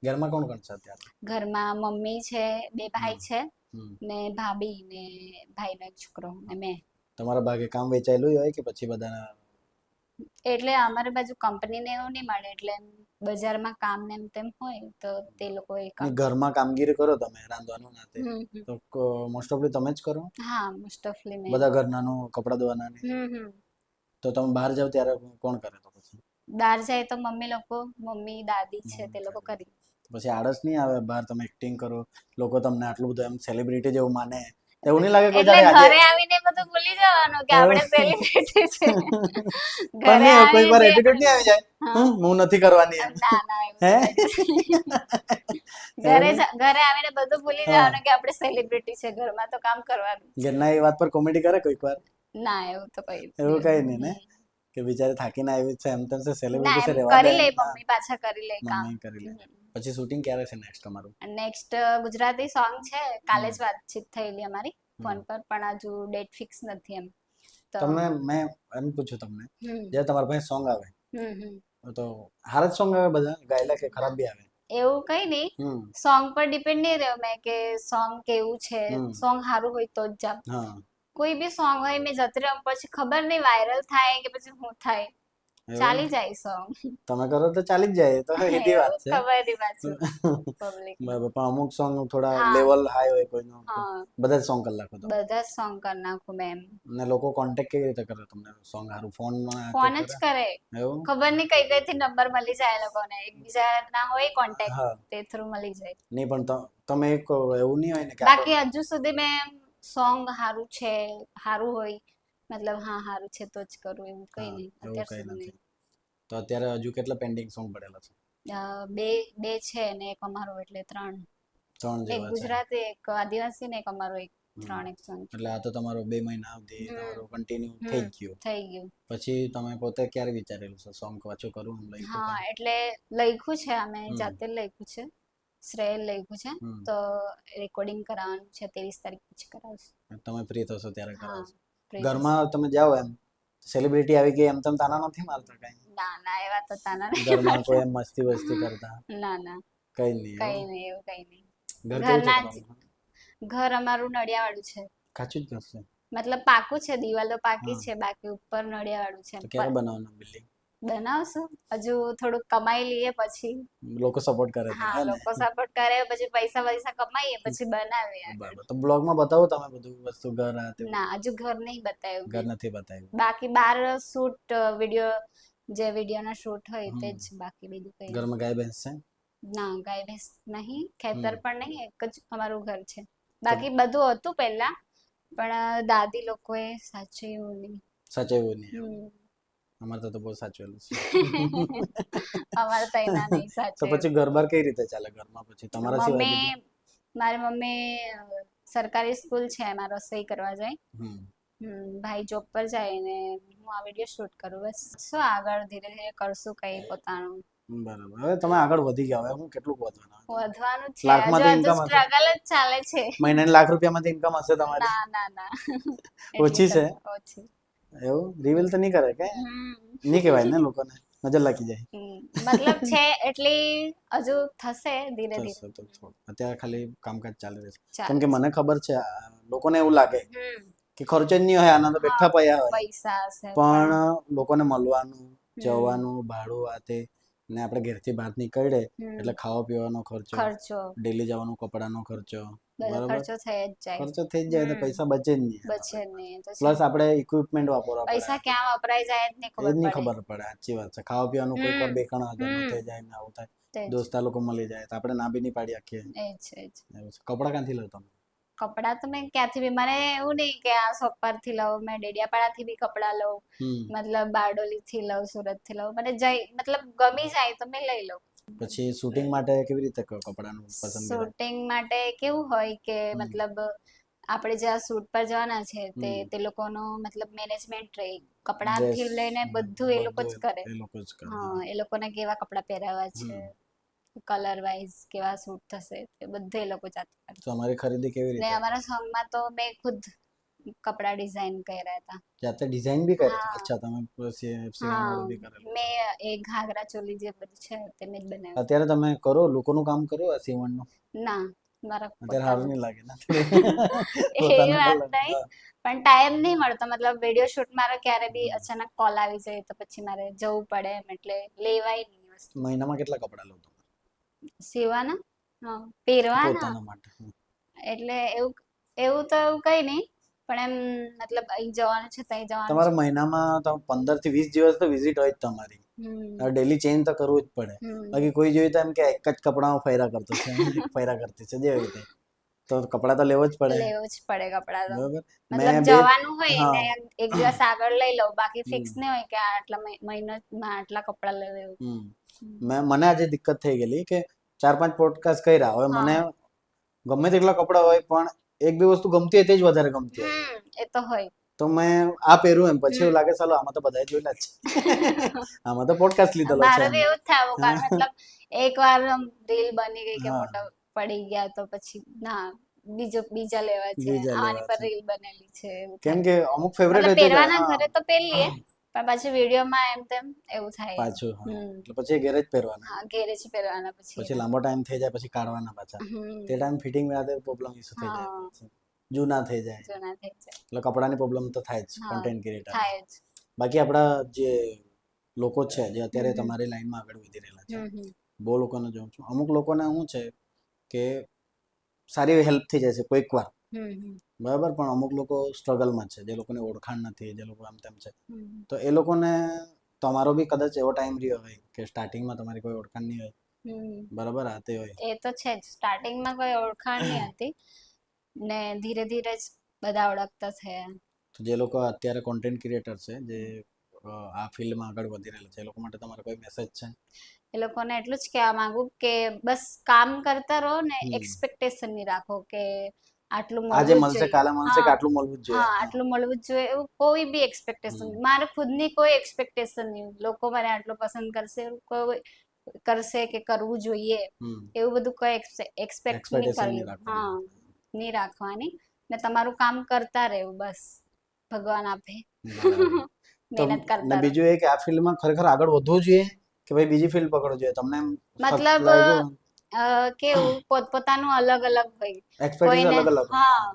ઘરમાં કોણ કોણ છે અત્યારે? ઘરમાં મમ્મી છે, બે ભાઈ છે હમ. ને ભાભી ને ભાઈનો એક છોકરો ને મેં. તમારા ભાગે કામ વેચાયેલું હોય કે પછી બધાના? એટલે અમારી બાજુ કંપની ને એવું નહીં મળે એટલે એમ બજારમાં કામ ને એમ તેમ હોય તો તે લોકો એ કામ. ઘરમાં કામગીરી કરો તમે રાંધવાનું નાતે હમ હમ. તો મોસ્ટ ઓફલી તમે જ કરો? હા મોસ્ટ ઓફલી મેં. બધા ઘરનાનું કપડાં ધોવાના ને? હમ. તો તમે બહાર જાવ ત્યારે કોણ કરે તો પછી? બહાર જાય તો મમ્મી લોકો, મમ્મી દાદી છે તે લોકો કરી. પછી આળસ નહીં આવે બહાર તમે એક્ટિંગ કરો, લોકો તમને આટલું બધું એમ સેલિબ્રિટી જેવું માને, એવું નહીં લાગે કોઈ એટલે દાડે આજે? ઘરે આવીને બધું ભૂલી જવાનું કે આપણે સેલિબ્રિટી છે. પણ ઘરે નહીં કોઈ વાર આવીને એટીટ્યુડ નહીં આવી જાય, હા. હું નથી કરવાની એમ? ના ના એવું હે? તો કઈ નહીં. ઘરે આવીને બધું ભૂલી જવાનું કે આપણે સેલિબ્રિટી છે ઘરમાં તો કામ કરવાનું. ઘરના એ વાત પર કોમેડી કરે કોઈક વાર? ના એવું તો કઈ એવું કઈ નહીં ને, કે બિચારી થાકીને આવી છે એમ તેમ છે, ના સેલિબ્રિટી છે, એમ રહેવા દે. કરી લે મમ્મી પાછા કરી લે કામ. મમ્મી કરી લે. પછી શૂટિંગ ક્યારે છે નેક્સ્ટ તમારું? નેક્સ્ટ ગુજરાતી સોંગ છે, કાલે જ વાતચીત થયેલી અમારી ફોન પર પણ હજુ ડેટ ફિક્સ નથી એમ. તો તમને મેં એમ પૂછ્યું તમને, હમ જ્યારે તમારા પાસે સોંગ આવે હમ. તો હારા જ સોંગ આવે બધા ગાયેલા કે ખરાબ બી આવે? એવું કઈ નહીં, હમ. સોંગ પર ડિપેન્ડ નહીં રહ્યો મેં કે સોંગ કેવું છે, હમ. સોંગ સારું હોય તો જ જામ. હા કોઈ બી સોંગ હોય મેં જતી રહું પછી ખબર નહીં વાયરલ થાય કે પછી શું થાય, એવું? ચાલી જાય સોંગ. તમે કરો તો ચાલી જ જાય, એ તો સીધી વાત છે. ખબર નહીં પાછું પબ્લિક. બરાબર, પણ અમુક સોંગ થોડા હા. લેવલ હાઈ હોય કોઈનો, હા બધા જ સોંગ કરી નાખો તમે. બધા જ સોંગ કરી નાખું મેં એમ. ને લોકો કોન્ટેક્ટ કેવી રીતે કરે તમને સોંગ હારું? ફોનમાં ફોન જ કરે, એવું? ખબર નહીં કઈ કઈ થી નંબર મળી જાય એ લોકોને, એકબીજા ના હોય કોન્ટેક્ટ હા. તે થ્રુ મળી જાય. નહીં પણ તમે એક એવું નહીં હોય ને કે બાકી હજુ સુધી મેં સોંગ સારું છે, સારું હોય મતલબ હા સારું છે તો જ કરું એવું કઈ નહીં એવું અત્યાર કઈ સુધી નથી. નહીં. તો અત્યારે હજુ કેટલા પેન્ડિંગ સોંગ પડેલા છે? બે છે ને એક અમારો એટલે ત્રણ. 3 એક જેવા છે. ગુજરાતી એક આદિવાસી ને એક અમારો એક હમ. 3 એક સોંગ એટલે આ તો તમારો 2 મહિના સુધી તમારું કન્ટિન્યુ થઈ ગયું. થઈ ગયું. પછી તમે પોતે ક્યારે વિચારેલું છે સોંગ પાછું કરું એમ લખ્યું હા ખરું? એટલે લખ્યું છે અમે હમ. જાતે લખ્યું છે, શ્રેય લખ્યું છે હમ. તો રેકોર્ડિંગ કરાવવાનું છે 23 તારીખ પછી કરાવશું. તમે ફ્રી થશો ત્યારે હા કરાવશો. free ઘરમાં તમે જાઓ એમ સેલિબ્રિટી આવી ગઈ એમ તમે તાના નથી મારતા કઈ? થશે. ના ના એવા તો તાના નહીં ઘરમાં કોઈ મારતા. એમ મસ્તી વસ્તી કરતા? ના ના કઈ નહીં કઈ એવું? નહીં એવું કઈ નહીં. ઘર કેવું છે ઘરના જ તમારું? ઘર અમારું નળિયાવાળું છે, કાચું જ ઘર છે? મતલબ પાકું છે, દિવાલો પાકી હા. છે બાકી ઉપર નળિયાવાળું છે. તો ક્યારે બનાવવાનું બિલ્ડિંગ? બનાવશું હજુ થોડુંક કમાઈ લઈએ પછી. લોકો સપોર્ટ કરે છે હા હે ને? લોકો સપોર્ટ કરે પછી પૈસા કમાઈએ પછી બનાવીએ આગળ. બરાબર, તો બ્લોગમાં બતાવો તમે બધું વસ્તુ ઘર આ તે? ના હજુ ઘર નહીં બતાવ્યું ઘર મેં. નથી બતાવ્યું? બાકી બાર શૂટ વિડીયો જે વિડીયોના શૂટ હોય તે જ, બાકી બીજું કઈ નહીં. ઘરમાં ગાય ભેંસ છે? ના ગાય ભેંસ નહીં, ખેતર પણ નહીં, એક જ અમારું ઘર છે. બાકી બધું હતું પહેલા પણ દાદી લોકોએ સાચવ્યું નહીં. સાચવ્યું નહીં એવું? હમ. અમારે તો બહુ સાચવેલું છે. અમારે તો એના નહીં તો સાચવ્યું. પછી ઘર બાર કઈ રીતે ચાલે ઘરમાં પછી તમારા સિવાય મમ્મી બીજું? મારી મમ્મી સરકારી સ્કૂલ છે એમાં રસોઈ કરવા જાય. હમ. ભાઈ જોબ પર જાય ને હું આ વિડીયો શૂટ કરું બસ. શું આગળ ધીરે ધીરે કરશું કઈ પોતાનું. બરાબર, હવે તમે આગળ વધી ગયા, હવે હું કેટલું વધવાનું? વધવાનું જ છે, લાખમાંથી હજુ income હશે? સ્ટ્રગલ જ ચાલે છે. મહિનાની ₹1,00,000માંથી ઇન્કમ હશે તમારી? ના ના ના ઓછી છે? ઓછી. એવું રિવીલ તો નહીં કરે કે? નહીં કહેવાય ને લોકોને, નજર લાગી જાય. મતલબ છે એટલી હજુ થશે ધીરે ધીરે. થશે તો થોડું. અત્યારે ખાલી કામકાજ ચાલી રહેશે. ચાલે કેમ કે મને ખબર છે લોકોને એવું લાગે હમ. કે ખર્ચો જ નહીં હોય, આના તો બેઠા પડ્યા હોય, પૈસા હશે પણ લોકોને મળવાનું, જવાનું, ભાડું આ તે ને આપણે ઘેરથી બહાર નીકળે હમ. એટલે ખાવા પીવાનો ખર્ચો, ખર્ચો ડેલી જવાનો કપડાનો ખર્ચો, બધો બરાબર, ખર્ચો થઈ જ જાય. ખર્ચો થઈ જ જાય તો હમ. પૈસા બચે જ નહીં. બચે જ નહીં, એ તો છે. પ્લસ આપણે ઇક્વિપમેન્ટ વાપરવા પડે, પૈસા ક્યાં વપરાય જાય જ નહીં એ જ નહીં ખબર ખબર પડે. સાચી વાત છે. ખાવા પીવાનું કોઈક વાર હમ. 2 હજારનું હમ. થઈ જાય ને આવું થાય, પડે. દોસ્તા લોકો મળી જાય તો આપણે ના બી નહીં પાડી શકીએ. એ જ એ જ. એવું છે. કપડાં ક્યાંથી લો તમે? કપડાં તો મેં ક્યાંથી બી, મને એવું નહીં કે આ શોપ પરથી લઉં, મેં ડેડિયાપાડાથી બી કપડાં લઉં, હમ. મતલબ બારડોલીથી લઉં, સુરતથી લઉં, મને જાય મતલબ ગમી જાય તો મેં લઈ લઉં. પછી શૂટિંગ માટે કેવી રીતે કપડાનું પસંદ કરે? શૂટિંગ માટે કેવું હોય કે મતલબ આપણે જ્યાં શૂટ પર જવાના છે તે લોકોનો મતલબ મેનેજમેન્ટ રહે, કપડાથી લઈને બધું એ લોકો જ કરે. એ લોકો જ કરે. હા, એ લોકોને કેવા કપડાં પહેરાવા છે, કલર વાઇઝ કેવા શૂટ થશે, એ બધું એ લોકો જાતે કરે. તો અમારી ખરીદી કેવી ને રીતે? અમારા સોંગમાં તો મેં ખુદ કપડા ડિઝાઇન કર્યા હતા. જાતે ડિઝાઇન બી કરી? હા. અચ્છા, તમે સીવણ હા, વાળું બી કરેલું છે. મેં એ ઘાઘરા ચોલી જે બધું છે તે મેં જ બનાવ્યું. અત્યારે તમે કરો લોકોનું કામ કરો આ સીવણનું? ના, મારા અત્યારે સારું પોતાનું. નહીં લાગે ને? એ પોતાનું વાત કલર. નહીં, પણ ટાઈમ નહીં મળતો. મતલબ વિડીયો શૂટ મારો ક્યારે બી અચાનક કોલ આવી જાય તો પછી મારે જવું પડે એમ, એટલે લેવાય નહીં વસ્તુ. મહિનામાં કેટલા કપડા લો તમે સીવાના? હા, પહેરવાના પોતાના માટે? એટલે એવું એવું તો એવું કઈ નહીં, પણ એમ મતલબ અહીં જવાનું છે ત્યાં જવાનું છે. તમારા મહિનામાં 15 થી 20 દિવસ તો વિઝિટ હોય જ તમારી. હમ. ડેલી ચેન્જ તો કરવું જ પડે. હમ. બાકી કોઈ જોઈએ તો એમ કે એક જ કપડામાં ફેરા કરતો છે, ફેરા કરતી છે જેવી રીતે, તો કપડા તો લેવો જ પડે. લેવું જ પડે કપડા તો. બરાબર. મતલબ મેં જવાનું હોય હા. ને એક દિવસ આગળ લઈ લઉં, બાકી ફિક્સ નહીં હોય કે આટલા મહિનામાં આટલા કપડા લેવું એવું. મને આજે દિક્કત થઈ ગયેલી કે 4-5 પોડકાસ્ટ કર્યા, હવે મને હા. ગમે તેટલા કપડા હોય પણ એક બે વસ્તુ ગમતી હોય તે જ વધારે ગમતી હોય. એ તો હોય. તો મેં આ પહેર્યું એમ પછી એવું લાગે ચાલો આમાં તો બધાએ જોયેલા જ છે. આમાં તો પોડકાસ્ટ લીધેલો છે મારે એમ. બી એવું જ થાય કારણ મતલબ એકવાર રીલ બની ગઈ કે હા. મોટા પડી ગયા તો પછી ના, બીજા લેવા છે, બીજા આની લેવા પર છે. રીલ બનેલી છે, એવું કેમ થાય. કે અમુક ફેવરેટ મતલબ હોય તે જ, પહેરવાના હા, ઘરે તો પહેરીએ, પણ પાછું વિડીયોમાં એમ તેમ એવું થાય. પાછું હા. હમ. એટલે પછી ઘેરે જ પહેરવાના. હા, ઘેરે જ પહેરવાના પછી પછી. લાંબો ટાઈમ થઈ જાય પછી કાઢવાના પાછા. હમ. તે ટાઈમ ફિટિંગ માં પ્રોબ્લેમ ઇશ્યુ થઈ જાય, હા, પછી જૂના થઈ જાય, જૂના થઈ જાય. એટલે કપડાની પ્રોબ્લેમ તો થાય જ હા, કન્ટેન્ટ ક્રિએટર. થાય જ. બાકી આપણા જે લોકો છે જે અત્યારે હમ. તમારી લાઈનમાં આગળ વધી રહેલા છે, હમ. બહુ લોકોને જોઉં છું. અમુક લોકોને શું છે કે સારી એવી હેલ્પ થઈ જાય છે કોઈક વાર, હમ. બરાબર, પણ અમુક લોકો સ્ટ્રગલમાં છે, જે લોકોને ઓળખાણ નથી, જે લોકો આમ તેમ છે, હમ. તો એ લોકોને તમારો બી કદાચ એવો ટાઈમ રહ્યો હોય કે સ્ટાર્ટિંગમાં તમારી કોઈ ઓળખાણ નહીં હોય, હમ. બરાબર, આ તે હોય. એ તો છે જ, સ્ટાર્ટિંગમાં કોઈ ઓળખાણ નહીં હતી ને ધીરે ધીરે જ બધા ઓળખતા થયા. તો જે લોકો અત્યારે કોન્ટેન્ટ ક્રિએટર છે, જે આ ફિલ્ડમાં આગળ વધી રહેલા છે, એ લોકો માટે તમારો કોઈ મેસેજ છે? એ લોકોને એટલું જ કહેવા માંગુ કે બસ કામ કરતા રહો ને, હમ. એક્સપેક્ટેશન નહીં રાખો કે આટલું આજે મળવું જ મળશે જોઈએ. કાલે મળશે કે હા, આટલું મળવું જ જોઈએ. હા, આટલું મળવું જ જોઈએ એવું કોઈ બી એક્સપેક્ટેશન. મારે ખુદની કોઈ એક્સપેક્ટેશન નહીં, લોકો મને આટલું પસંદ કરશે એવું કોઈ કરશે કે કરવું જોઈએ એવું બધું કોઈ એક્સપેક્ટ નહીં Expectation કરવી. નહીં રાખવાની. હા, નહીં રાખવાની, ને તમારું કામ કરતા રહેવું, બસ ભગવાન આપે. બરાબર. તો મહેનત ને કરતા રહો. બીજું એ કે આ ફિલ્ડમાં ખરેખર આગળ વધવું જોઈએ કે ભાઈ બીજી ફિલ્ડ પકડવું જોઈએ, તમને એમ મતલબ લાગ્યું? કેવું પોતપોતાનું અલગ અલગ હોય. એક્સપેક્ટેશન કોઈને અલગ અલગ હોય. હા,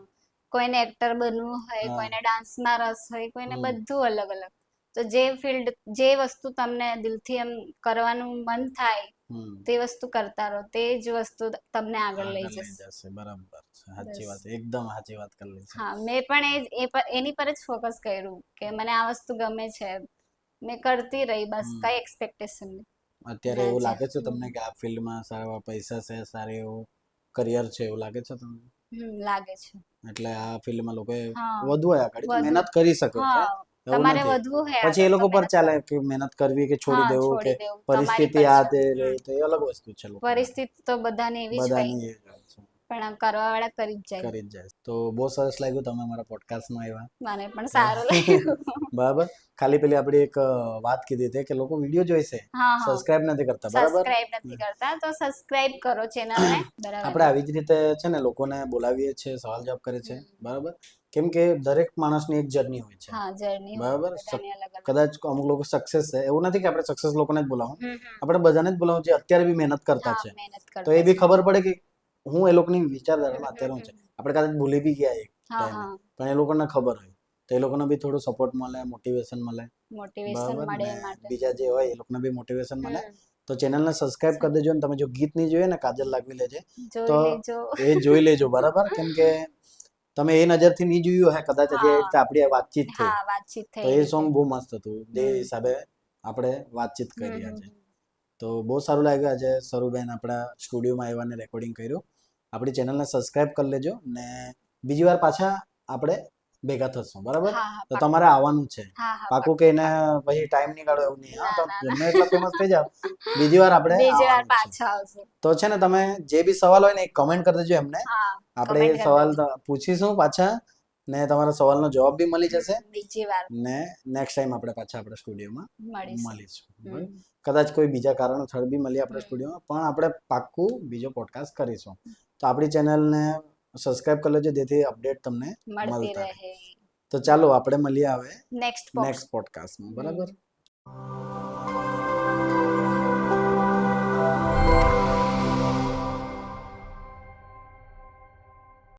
કોઈને એક્ટર બનવું હોય, હા. કોઈને ડાન્સમાં રસ હોય, કોઈને હમ. બધું અલગ અલગ. તો જે ફિલ્ડ, જે વસ્તુ તમને દિલથી એમ કરવાનું મન થાય તે વસ્તુ કરતા રહો, તે જ વસ્તુ તમને આગળ લઈ જશે. બરાબર છે, સાચી વાત, એકદમ સાચી વાત કરી છે. હા, મેં પણ એની પર જ ફોકસ કર્યું કે મને આ વસ્તુ ગમે છે, મેં કરતી રહી, બસ કઈ એક્સપેક્ટેશન નહીં. અત્યારે એવું લાગે છે તમને કે આ ફિલ્ડમાં સારા એવા પૈસા છે, સારું એવું કરિયર છે, એવું લાગે છે તમને? લાગે છે. એટલે આ ફિલ્ડમાં લોકોએ હા, વધુ આગળ વધુ. મહેનત કરી શકે છે, હા, એવું તમારે નથી. વધવું હોય પછી એ આગળ લોકો તો પર મહેનત ચાલે કરો. કે મહેનત કરવી કે છોડી હા, દેવું કે છોડી દેવું તમારી પરિસ્થિતિ પર આ છે. તે રહી, તો એ અલગ વસ્તુ છે. લોકો પરિસ્થિતિ તો બધાની એવી જ હોય, બધાની એ જ હોય છે, પણ કરવા વાળા કરી જ જાય. કરી જ જાય. તો બહુ સરસ લાગ્યું તમે અમારા પોડકાસ્ટમાં આવ્યા. મને પણ સારું લાગ્યું. બરાબર. ખાલી પેલી આપણી એક વાત કીધી હતી કે લોકો વિડીયો જોઈશે, હા, હા, સબસ્ક્રાઇબ નથી કરતા, બરાબર. સબસ્ક્રાઇબ નથી કરતા, તો સબસ્ક્રાઇબ કરો ચેનલને. બરાબર. આપણે આવી જ રીતે છે ને લોકોને બોલાવીએ છીએ, સવાલ જવાબ કરે છે, બરાબર. કેમ કે દરેક માણસની એક જર્ની હોય છે, હા, જર્ની હોય બરાબર. બધાની અલગ અલગ. કદાચ અમુક લોકો સક્સેસ છે, એવું નથી કે આપણે સક્સેસ લોકોને જ બોલાવું, આપણે બધાને જ બોલાવું જે અત્યારે બી મહેનત કરતા હા, છે, મહેનત તો કરતા એ બી છે. ખબર પડે કે હું એ લોકોની વિચારધારામાં અત્યારે હું છે. આપણે કદાચ ભૂલી બી ગયા એક હા, ટાઈમે, હા, પણ એ લોકોને ખબર હોય, તો એ લોકોને બી થોડું સપોર્ટ મળે, મોટિવેશન મળે, મોટિવેશન બરાબર. મળે ને એ માટે. બીજા જે હોય એ લોકોને બી મોટિવેશન મળે, તો ચેનલને સબસ્ક્રાઇબ કરી દેજો અને તમે જો ગીત નહીં જોઈએ ને કાજલ લાગવી લેજે જોઈ તો લેજો. એ જોઈ લેજો બરાબર, કેમ કે તમે એ નજરથી નહીં જોયું હે કદાચ હજી એ હા. રીતે આપણી આ વાતચીત થઈ હા, વાતચીત તો થઈ એ રીતે. સોંગ બહુ મસ્ત હતું જે હમ. હિસાબે આપણે વાતચીત હમ, કરી હમ, આજે. હમ. તો બહુ સારું લાગ્યું આજે સરુબેન આપણા સ્ટુડિયોમાં આવ્યા ને રેકોર્ડિંગ કર્યું. આપણી ચેનલને સબસ્ક્રાઇબ કરી લેજો ને બીજી વાર પાછા આપણે ભેગા થશું બરાબર. હા, હા, તો પાક્કું. તમારે આવવાનું છે હા, હા, પાકું કે એને પછી ટાઈમ નહીં કાઢો એવું નહીં. હા, ના, તો ના, ગમે ના. એટલા ફેમસ થઈ જાવ બીજી વાર આપણે બીજી વાર આવવાનું છે. પાછા આવશું. તો છે ને તમે જે બી સવાલ હોય ને એ કમેન્ટ કરી દેજો એમને, હા, આપણે comment એ કરી સવાલ દેજો. પૂછીશું પાછા ને તમારા સવાલનો જવાબ બી મળી જશે બીજી વાર ને નેક્સ્ટ ટાઈમ આપણે પાછા આપણા સ્ટુડિયોમાં મળીશું. મળીશું હમ. બરાબર. કદાચ કોઈ બીજા કારણોસર બી મળીએ આપણા હમ. સ્ટુડિયોમાં પણ આપણે પાક્કું બીજો પોડકાસ્ટ કરીશું. તો આપણી ચેનલને સબસ્ક્રાઇબ કરી લેજો જેથી અપડેટ તમને મળતી મળતા રહે. રહે. તો ચાલો આપણે મળીએ હવે નેક્સ્ટ નેક્સ્ટ પોડકાસ્ટમાં બરાબર.